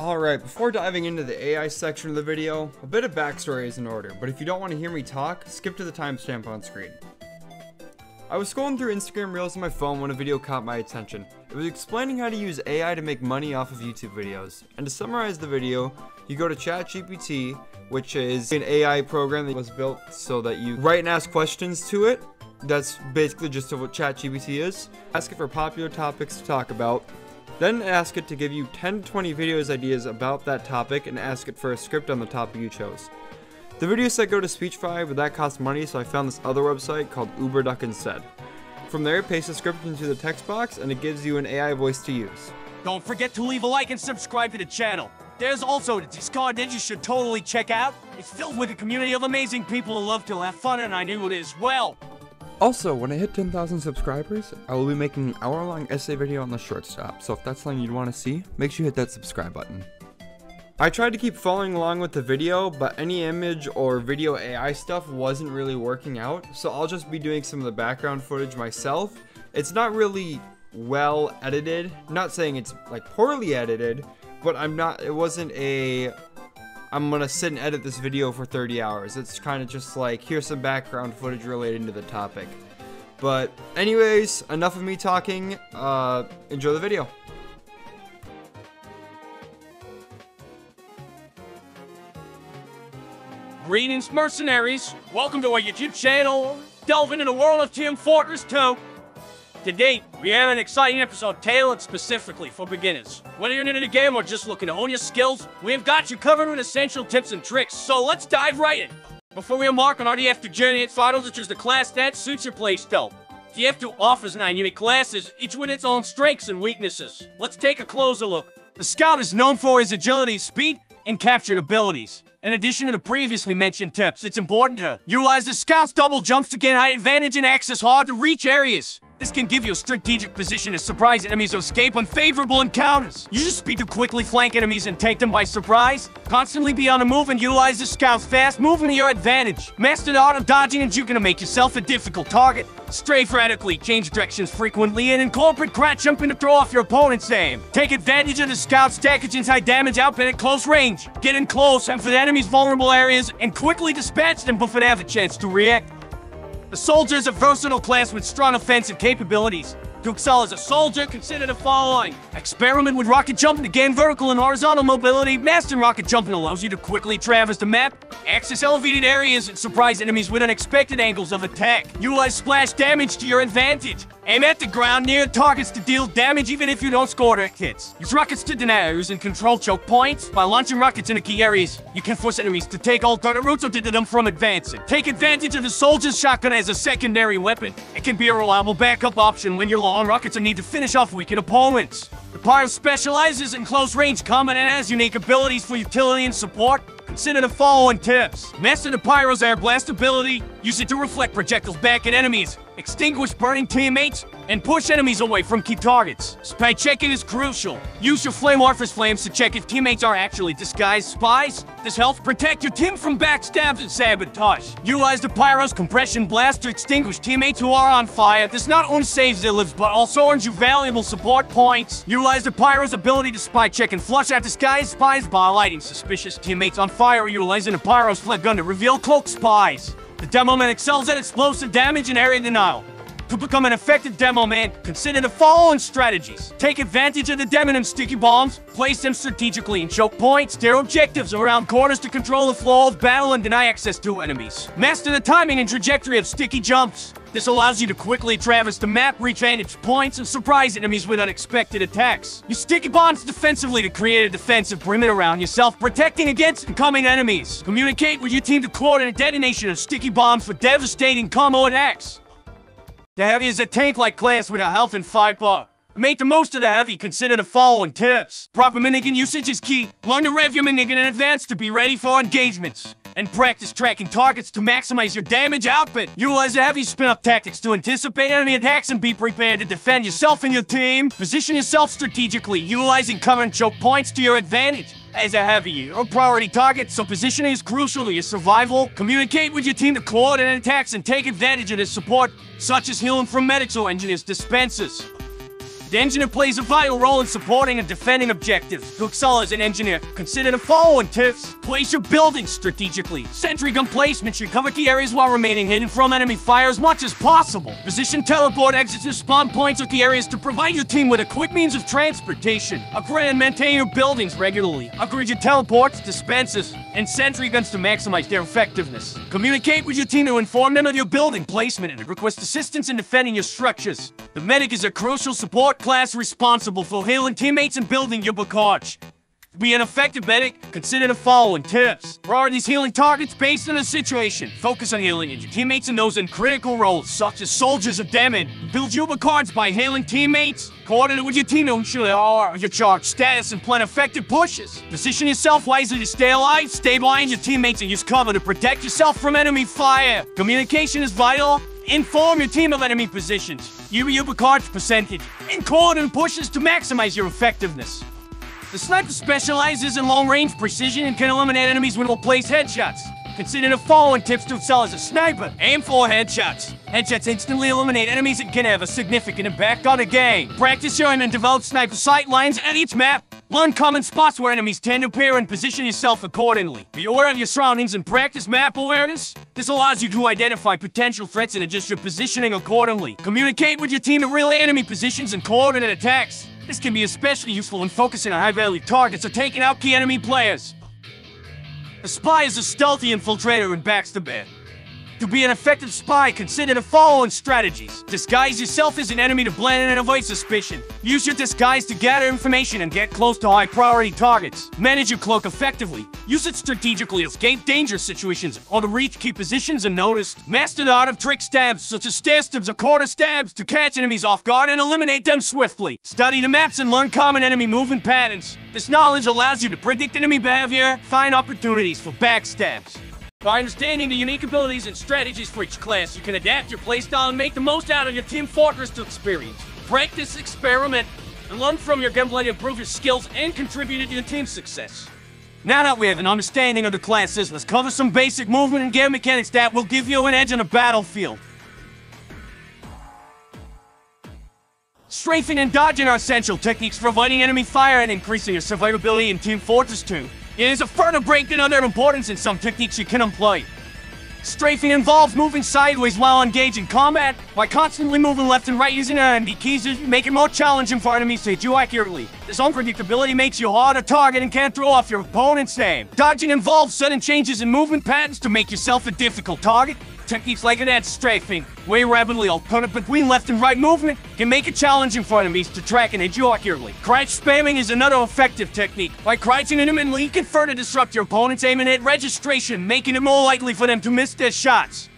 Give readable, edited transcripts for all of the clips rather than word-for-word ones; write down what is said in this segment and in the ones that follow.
Alright, before diving into the AI section of the video, a bit of backstory is in order, but if you don't want to hear me talk, skip to the timestamp on screen. I was scrolling through Instagram Reels on my phone when a video caught my attention. It was explaining how to use AI to make money off of YouTube videos. And to summarize the video, you go to ChatGPT, which is an AI program that was built so that you write and ask questions to it. That's basically just what ChatGPT is. Ask it for popular topics to talk about. Then ask it to give you 10 to 20 videos ideas about that topic and ask it for a script on the topic you chose. The video said go to Speechify, but that costs money, so I found this other website called UberDuck instead. From there, paste the script into the text box and it gives you an AI voice to use. Don't forget to leave a like and subscribe to the channel. There's also the Discord that you should totally check out. It's filled with a community of amazing people who love to have fun, and I do it as well. Also, when I hit 10,000 subscribers, I will be making an hour-long essay video on the shortstop, so if that's something you'd want to see, make sure you hit that subscribe button. I tried to keep following along with the video, but any image or video AI stuff wasn't really working out, so I'll just be doing some of the background footage myself. It's not really well edited. I'm not saying it's like poorly edited, but it wasn't I'm gonna sit and edit this video for 30 hours. It's kind of just like, here's some background footage relating to the topic. But anyways, enough of me talking. Enjoy the video. Greetings, mercenaries. Welcome to our YouTube channel, delving into the world of Team Fortress 2. Today, we have an exciting episode tailored specifically for beginners. Whether you're new to the game or just looking to hone your skills, we've got you covered with essential tips and tricks, so let's dive right in. Before we embark on our TF2 journey, it's vital to choose the class that suits your playstyle. TF2 offers 9 unique classes, each with its own strengths and weaknesses. Let's take a closer look. The Scout is known for his agility, speed, and captured abilities. In addition to the previously mentioned tips, it's important to utilize the Scout's double jumps to gain high advantage and access hard-to-reach areas. This can give you a strategic position to surprise enemies or escape unfavorable encounters. Use your speed to quickly flank enemies and take them by surprise. Constantly be on the move and utilize the Scout's fast movement to your advantage. Master the art of dodging and juking to make yourself a difficult target. Strafe radically, change directions frequently, and incorporate crouch jumping to throw off your opponent's aim. Take advantage of the Scout's package's high damage output at close range. Get in close and for the enemy's vulnerable areas and quickly dispatch them before they have a chance to react. The Soldier is a versatile class with strong offensive capabilities. To excel as a soldier, consider the following. Experiment with rocket jumping to gain vertical and horizontal mobility. Mastering rocket jumping allows you to quickly traverse the map, access elevated areas, and surprise enemies with unexpected angles of attack. Utilize splash damage to your advantage. Aim at the ground near targets to deal damage even if you don't score direct hits. Use rockets to deny areas and control choke points. By launching rockets into key areas, you can force enemies to take alternate routes or deter them from advancing. Take advantage of the Soldier's shotgun as a secondary weapon. It can be a reliable backup option when you're low on rockets and need to finish off weakened opponents. The Pyro specializes in close-range combat and has unique abilities for utility and support. Consider the following tips. Master the Pyro's air blast ability. Use it to reflect projectiles back at enemies, extinguish burning teammates, and push enemies away from key targets. Spy checking is crucial. Use your Flame Orifice flames to check if teammates are actually disguised spies. This helps protect your team from backstabs and sabotage. Utilize the Pyro's compression blast to extinguish teammates who are on fire. This not only saves their lives, but also earns you valuable support points. Utilize the Pyro's ability to spy check and flush out disguised spies by lighting suspicious teammates on fire or utilizing the Pyro's flare gun to reveal cloaked spies. The Demo Man excels at explosive damage and area denial. To become an effective Demo Man, consider the following strategies. Take advantage of the Demo and sticky bombs, place them strategically in choke points, their objectives around corners to control the flow of battle and deny access to enemies. Master the timing and trajectory of sticky jumps. This allows you to quickly traverse the map, reach vantage points, and surprise enemies with unexpected attacks. Use sticky bombs defensively to create a defensive perimeter around yourself, protecting against incoming enemies. Communicate with your team to coordinate detonation of sticky bombs for devastating combo attacks. The Heavy is a tank-like class with a health and firepower. To make the most of the Heavy, consider the following tips. Proper minigun usage is key. Learn to rev your minigun in advance to be ready for engagements. And practice tracking targets to maximize your damage output. Utilize the Heavy spin-up tactics to anticipate enemy attacks and be prepared to defend yourself and your team. Position yourself strategically, utilizing cover and choke points to your advantage. As a Heavy, you're a priority target, so positioning is crucial to your survival. Communicate with your team to coordinate attacks and take advantage of their support, such as healing from medics or engineers' dispensers. The engineer plays a vital role in supporting and defending objectives. To excel as an engineer, consider the following tips. Place your buildings strategically. Sentry gun placement should cover key areas while remaining hidden from enemy fire as much as possible. Position teleport exits and spawn points or key areas to provide your team with a quick means of transportation. Upgrade and maintain your buildings regularly. Upgrade your teleports, dispensers, and sentry guns to maximize their effectiveness. Communicate with your team to inform them of your building placement and request assistance in defending your structures. The medic is a crucial support class responsible for healing teammates and building your barrage. To be an effective medic, consider the following tips. Prioritize healing targets based on the situation. Focus on healing your teammates and those in critical roles, such as soldiers or damage. Build your cards by healing teammates. Coordinate with your team to ensure they are your charge status and plan effective pushes. Position yourself wisely to stay alive, stay behind your teammates, and use cover to protect yourself from enemy fire. Communication is vital. Inform your team of enemy positions. Use your cards percentage and coordinate pushes to maximize your effectiveness. The sniper specializes in long-range precision and can eliminate enemies with well-placed headshots. Consider the following tips to excel as a sniper. Aim for headshots. Headshots instantly eliminate enemies and can have a significant impact on a game. Practice your aim and develop sniper sight lines at each map. Learn common spots where enemies tend to appear and position yourself accordingly. Be aware of your surroundings and practice map awareness. This allows you to identify potential threats and adjust your positioning accordingly. Communicate with your team to relay enemy positions and coordinate attacks. This can be especially useful when focusing on high-value targets or taking out key enemy players. A spy is a stealthy infiltrator and backstabber. To be an effective spy, consider the following strategies. Disguise yourself as an enemy to blend in and avoid suspicion. Use your disguise to gather information and get close to high-priority targets. Manage your cloak effectively. Use it strategically to escape dangerous situations or to reach key positions unnoticed. Master the art of trick stabs, such as stair stabs or quarter stabs, to catch enemies off guard and eliminate them swiftly. Study the maps and learn common enemy movement patterns. This knowledge allows you to predict enemy behavior, find opportunities for backstabs. By understanding the unique abilities and strategies for each class, you can adapt your playstyle and make the most out of your Team Fortress experience. Practice, experiment, and learn from your gameplay to improve your skills and contribute to your team's success. Now that we have an understanding of the classes, let's cover some basic movement and game mechanics that will give you an edge on the battlefield. Strafing and dodging are essential techniques for avoiding enemy fire and increasing your survivability in Team Fortress 2. It is a further breakdown of their importance in some techniques you can employ. Strafing involves moving sideways while engaged in combat. By constantly moving left and right using R&D keys, you make it more challenging for enemies to hit you accurately. This unpredictability makes you hard to target and can throw off your opponent's aim. Dodging involves sudden changes in movement patterns to make yourself a difficult target. Techniques like that strafing, where you rapidly alternate between left and right movement, can make it challenging for enemies to track and hit you accurately. Crouch spamming is another effective technique. By crouching intermittently, you can further disrupt your opponent's aim and hit registration, making it more likely for them to miss their shots.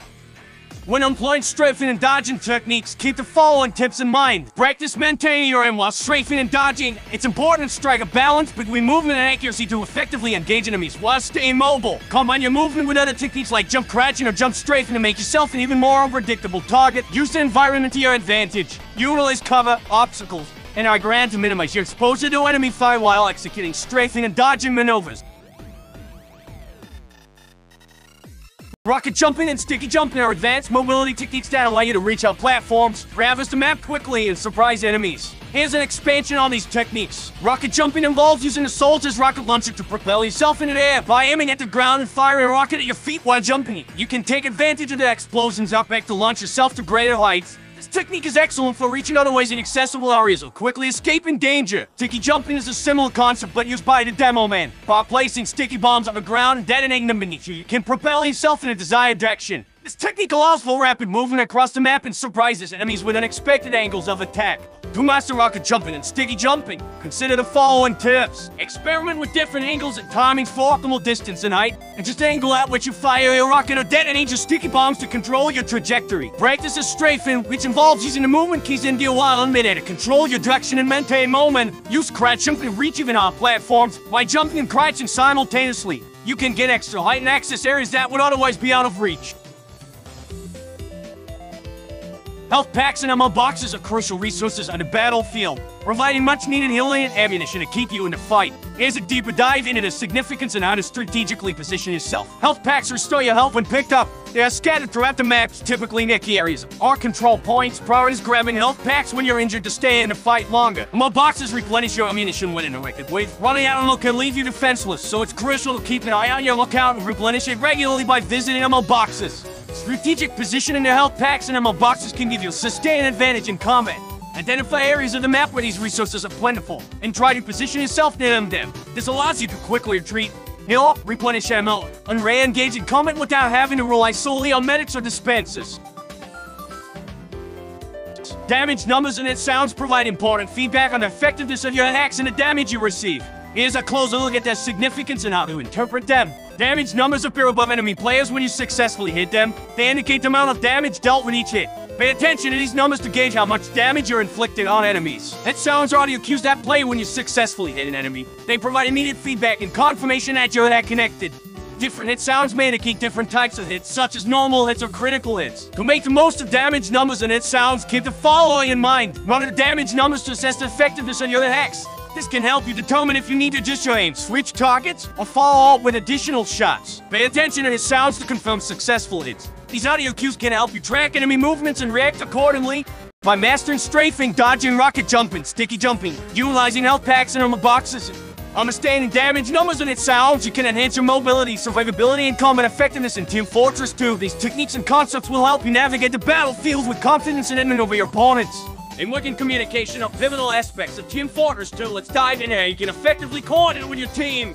When employing strafing and dodging techniques, keep the following tips in mind. Practice maintaining your aim while strafing and dodging. It's important to strike a balance between movement and accuracy to effectively engage enemies while staying mobile. Combine your movement with other techniques like jump crouching or jump strafing to make yourself an even more unpredictable target. Use the environment to your advantage. Utilize cover, obstacles, and high ground to minimize your exposure to enemy fire while executing strafing and dodging maneuvers. Rocket jumping and sticky jumping are advanced mobility techniques that allow you to reach out platforms, traverse the map quickly, and surprise enemies. Here's an expansion on these techniques. Rocket jumping involves using a soldier's rocket launcher to propel yourself into the air by aiming at the ground and firing a rocket at your feet while jumping. You can take advantage of the explosions outback to launch yourself to greater heights. This technique is excellent for reaching otherwise inaccessible areas or quickly escaping danger. Sticky jumping is a similar concept but used by the demo man. By placing sticky bombs on the ground and detonating them beneath you, you can propel yourself in a desired direction. This technique allows for rapid movement across the map and surprises enemies with unexpected angles of attack. To master rocket jumping and sticky jumping, consider the following tips. Experiment with different angles and timings for optimal distance and height, and just angle at which you fire your rocket or detonate your sticky bombs to control your trajectory. Practice a strafing, which involves using the movement keys in your while in midair to control your direction and maintain moment. Use crouch jumping to reach even on platforms. By jumping and crouching simultaneously, you can get extra height and access areas that would otherwise be out of reach. Health packs and ammo boxes are crucial resources on the battlefield, providing much-needed healing and ammunition to keep you in the fight. Here's a deeper dive into the significance and how to strategically position yourself. Health packs restore your health when picked up. They are scattered throughout the maps, typically near key areas or control points. Priorities grabbing health packs when you're injured to stay in the fight longer. Ammo boxes replenish your ammunition when interacted with. Running out of ammo can leave you defenseless, so it's crucial to keep an eye on your lookout and replenish it regularly by visiting ammo boxes. Strategic positioning the health packs and ammo boxes can give you a sustained advantage in combat. Identify areas of the map where these resources are plentiful, and try to position yourself near them. This allows you to quickly retreat, heal up, replenish ammo, and re-engage in combat without having to rely solely on medics or dispensers. Damage numbers and its sounds provide important feedback on the effectiveness of your attacks and the damage you receive. Here's a closer look at their significance and how to interpret them. Damage numbers appear above enemy players when you successfully hit them. They indicate the amount of damage dealt with each hit. Pay attention to these numbers to gauge how much damage you're inflicting on enemies. That sounds are audio cues that play when you successfully hit an enemy. They provide immediate feedback and confirmation that you're that connected. Different hit sounds may indicate different types of hits, such as normal hits or critical hits. To make the most of damage numbers and hit sounds, keep the following in mind. Run the damage numbers to assess the effectiveness of your attacks. This can help you determine if you need to adjust your aim, switch targets, or follow up with additional shots. Pay attention to his sounds to confirm successful hits. These audio cues can help you track enemy movements and react accordingly. By mastering strafing, dodging, rocket jumping, sticky jumping, utilizing health packs and armor boxes, understanding damage numbers and its sounds, you can enhance your mobility, survivability, and combat effectiveness in Team Fortress 2. These techniques and concepts will help you navigate the battlefield with confidence and over your opponents. In working communication are pivotal aspects of Team Fortress 2. Let's dive in here. You can effectively coordinate with your team.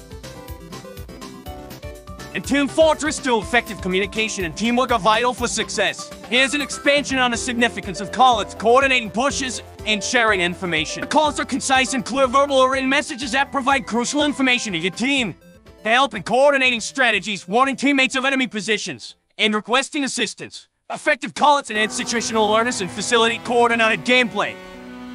In Team Fortress 2, effective communication and teamwork are vital for success. Here's an expansion on the significance of callouts, coordinating pushes, and sharing information. Callouts are concise and clear verbal or written messages that provide crucial information to your team. They help in coordinating strategies, warning teammates of enemy positions, and requesting assistance. Effective callouts enhance situational awareness and facilitate coordinated gameplay.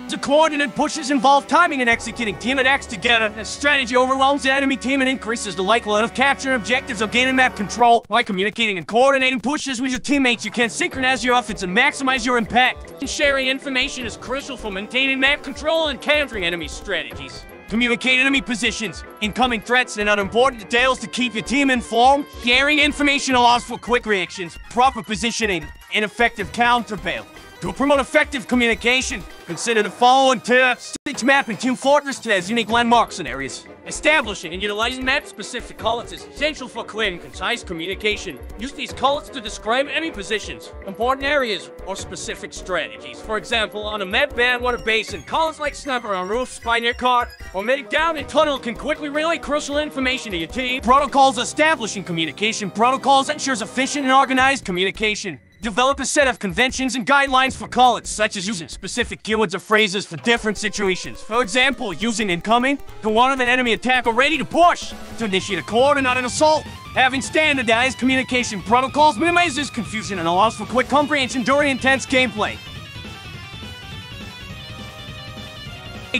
The coordinated pushes involve timing and executing team attacks together. As strategy overwhelms the enemy team and increases the likelihood of capturing objectives or gaining map control. By communicating and coordinating pushes with your teammates, you can synchronize your efforts and maximize your impact. Sharing information is crucial for maintaining map control and countering enemy strategies. Communicate enemy positions, incoming threats, and other important details to keep your team informed. Sharing information allows for quick reactions, proper positioning, and effective counterpel. To promote effective communication, consider the following tips. Each map in Team Fortress 2 has unique landmarks and areas. Establishing and utilizing map-specific callouts is essential for clear and concise communication. Use these callouts to describe enemy positions, important areas, or specific strategies. For example, on a map band, water basin, callouts like sniper on roof, spy near cart, or medic down in tunnel can quickly relay crucial information to your team. Protocols. Establishing communication protocols ensures efficient and organized communication. Develop a set of conventions and guidelines for callouts, such as using specific keywords or phrases for different situations. For example, using incoming to warn of an enemy attack or ready to push, to initiate a coordinated assault. Having standardized communication protocols minimizes confusion and allows for quick comprehension during intense gameplay.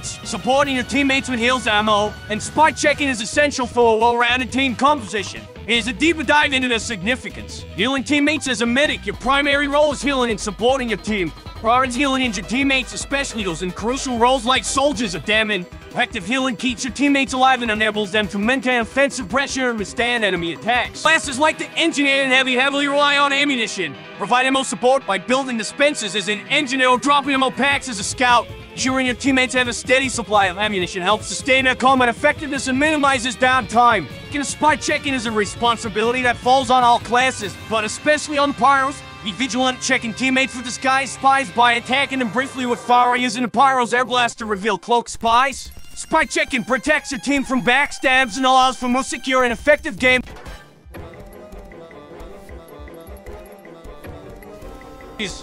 Supporting your teammates with heals, ammo, and spot checking is essential for a well-rounded team composition. Here's a deeper dive into their significance. Healing teammates as a medic, your primary role is healing and supporting your team. Priorities healing injured teammates, especially those in crucial roles like soldiers or dammen. Effective healing keeps your teammates alive and enables them to maintain offensive pressure and withstand enemy attacks. Classes like the Engineer and heavily rely on ammunition. Provide ammo support by building dispensers as an engineer or dropping ammo packs as a scout. Ensuring your teammates have a steady supply of ammunition helps sustain their combat effectiveness and minimizes downtime. Spot checking is a responsibility that falls on all classes, but especially on pyros. Be vigilant, checking teammates for disguised spies by attacking them briefly with fire or using the pyro's air blast to reveal cloaked spies. Spy checking protects your team from backstabs and allows for more secure and effective game.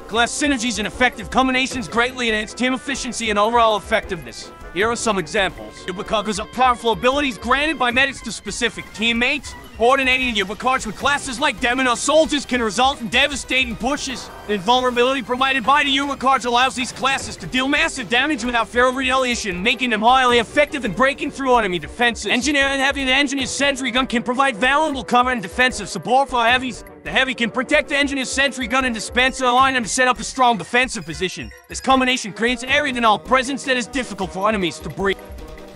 Class synergies and effective combinations greatly enhance team efficiency and overall effectiveness. Here are some examples. Ubiquitous are powerful abilities granted by medics to specific teammates. Coordinating ubiquitous with classes like Demon or soldiers can result in devastating pushes. Invulnerability provided by the ubiquitous allows these classes to deal massive damage without fear of retaliation, making them highly effective in breaking through enemy defenses. Engineer and heavy. The engineer's sentry gun can provide valuable cover and defensive support for heavies. The heavy can protect the engineer's sentry gun and dispenser, allowing them to set up a strong defensive position. This combination creates an area-denial presence that is difficult for enemies to breach.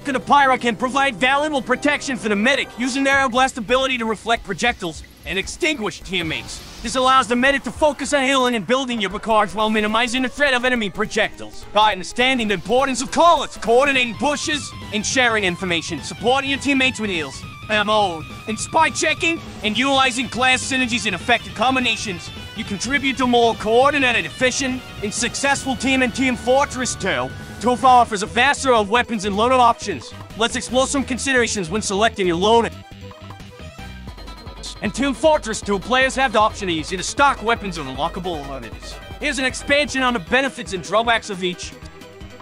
The pyro can provide valuable protection for the medic, using their air blast ability to reflect projectiles and extinguish teammates. This allows the medic to focus on healing and building your cards while minimizing the threat of enemy projectiles. By understanding the importance of callouts, coordinating pushes, and sharing information, supporting your teammates with heals, ammo, and spy checking, and utilizing class synergies in effective combinations, you contribute to a more coordinated, efficient, and successful team in Team Fortress 2. TF2 offers a vast array of weapons and loadout options. Let's explore some considerations when selecting your loadout. In Team Fortress 2, players have the option to use either stock weapons or unlockable abilities. Here's an expansion on the benefits and drawbacks of each.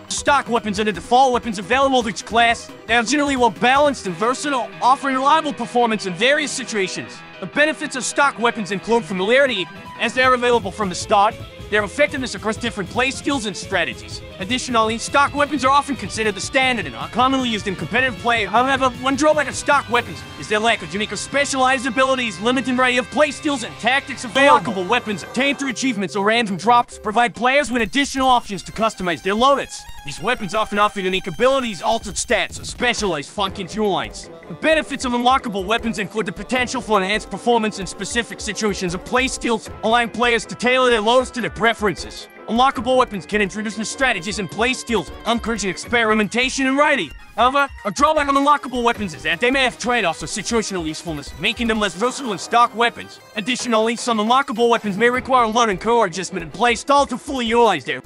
Stock weapons are the default weapons available to each class. They are generally well balanced and versatile, offering reliable performance in various situations. The benefits of stock weapons include familiarity, as they are available from the start, their effectiveness across different play skills and strategies. Additionally, stock weapons are often considered the standard and are commonly used in competitive play. However, one drawback of stock weapons is their lack of unique or specialized abilities, limited variety of play skills and tactics available. Unlockable weapons obtained through achievements or random drops provide players with additional options to customize their loadouts. These weapons often offer unique abilities, altered stats, or specialized functions utilized. The benefits of unlockable weapons include the potential for enhanced performance in specific situations of play skills, allowing players to tailor their loads to their preferences. Unlockable weapons can introduce new strategies and play skills, encouraging experimentation and variety. However, a drawback on unlockable weapons is that they may have trade-offs or situational usefulness, making them less versatile than stock weapons. Additionally, some unlockable weapons may require a learning curve adjustment and play style to fully utilize their.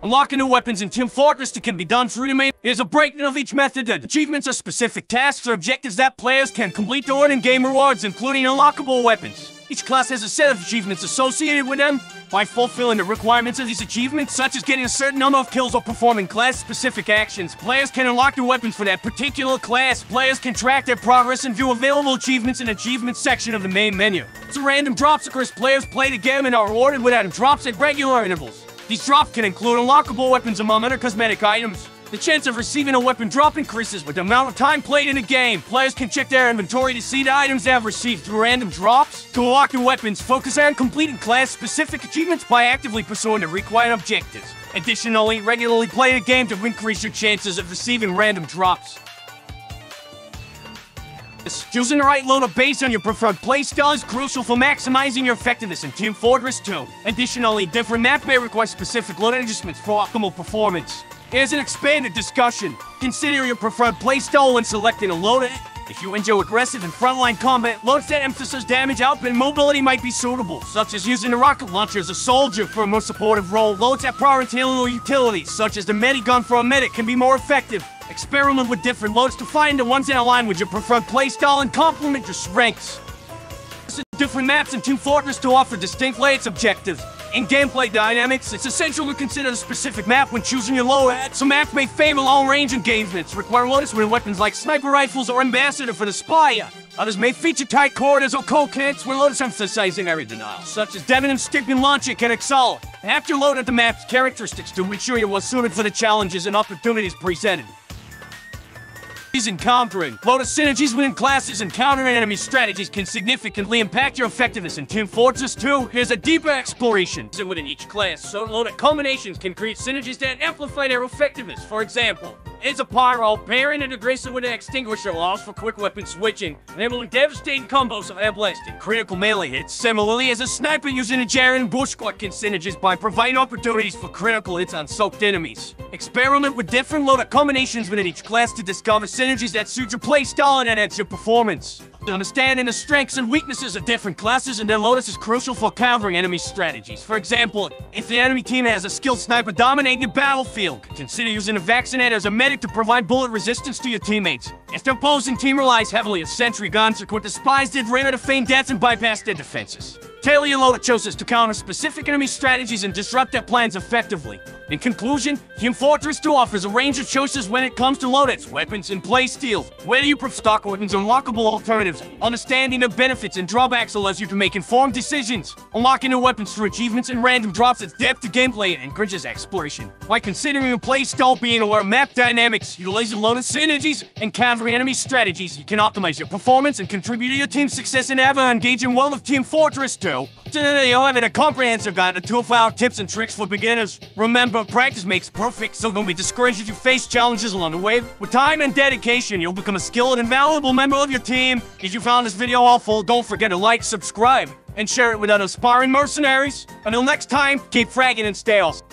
Unlocking new weapons in Team Fortress 2 can be done through the main. Here's a breakdown of each method. Achievements are specific tasks or objectives that players can complete to earn in-game rewards, including unlockable weapons. Each class has a set of achievements associated with them. By fulfilling the requirements of these achievements, such as getting a certain number of kills or performing class-specific actions, players can unlock their weapons for that particular class. Players can track their progress and view available achievements in the achievements section of the main menu. So random drops occurs. Players play the game and are rewarded with random drops at regular intervals. These drops can include unlockable weapons among other cosmetic items. The chance of receiving a weapon drop increases with the amount of time played in a game. Players can check their inventory to see the items they have received through random drops. To unlock new weapons, focus on completing class-specific achievements by actively pursuing the required objectives. Additionally, regularly play the game to increase your chances of receiving random drops. Choosing the right loadout based on your preferred playstyle is crucial for maximizing your effectiveness in Team Fortress 2. Additionally, different maps may require specific loadout adjustments for optimal performance. Here's an expanded discussion. Consider your preferred playstyle when selecting a loadout. If you enjoy aggressive and frontline combat, loadouts that emphasize damage output and mobility might be suitable, such as using the rocket launcher as a soldier for a more supportive role. Loadouts that prioritize healing utilities, such as the medigun for a medic, can be more effective. Experiment with different loads to find the ones that align with your preferred playstyle and complement your strengths. Different maps in Team Fortress 2 offer distinct layouts objectives. In gameplay dynamics, it's essential to consider the specific map when choosing your loadout. Some maps may favor long-range engagements, require loadouts with weapons like sniper rifles or ambassador for the spy. Others may feature tight corridors or cold-cats where loadouts emphasizing area denial, such as Devon and Stickman launcher can excel. After load out the map's characteristics to ensure you're well suited for the challenges and opportunities presented. Encountering loadout synergies within classes and countering enemy strategies can significantly impact your effectiveness in Team Fortress 2. Here's a deeper exploration within each class, so loadout combinations can create synergies that amplify their effectiveness. For example, as a pyro, pairing an aggressor with an extinguisher allows for quick weapon switching, enabling devastating combos of air blast and critical melee hits. Similarly, as a sniper using a Jaren and bushquat can synergies by providing opportunities for critical hits on soaked enemies. Experiment with different loadout combinations within each class to discover synergies that suit your playstyle and enhance your performance. Understanding the strengths and weaknesses of different classes and their loadouts is crucial for countering enemy strategies. For example, if the enemy team has a skilled sniper dominating the battlefield, consider using a vaccinator as a medic to provide bullet resistance to your teammates. If the opposing team relies heavily on sentry guns, equip the spies did rare to feign deaths and bypass their defenses. Tailor your loadout choices to counter specific enemy strategies and disrupt their plans effectively. In conclusion, Team Fortress 2 offers a range of choices when it comes to loadouts, weapons, and playstyles. Whether you prefer stock weapons or unlockable alternatives, understanding the benefits and drawbacks allows you to make informed decisions. Unlocking new weapons through achievements and random drops adds depth to gameplay and encourages exploration. By considering your playstyle, being aware of map dynamics, utilizing loadout synergies, and countering enemy strategies, you can optimize your performance and contribute to your team's success in ever engaging world of Team Fortress 2. Today, you'll have a comprehensive guide to 2-hour tips and tricks for beginners. Remember, practice makes perfect, so don't be discouraged if you face challenges along the way. With time and dedication, you'll become a skilled and valuable member of your team. If you found this video helpful, don't forget to like, subscribe, and share it with other aspiring mercenaries. Until next time, keep fragging and stay awesome.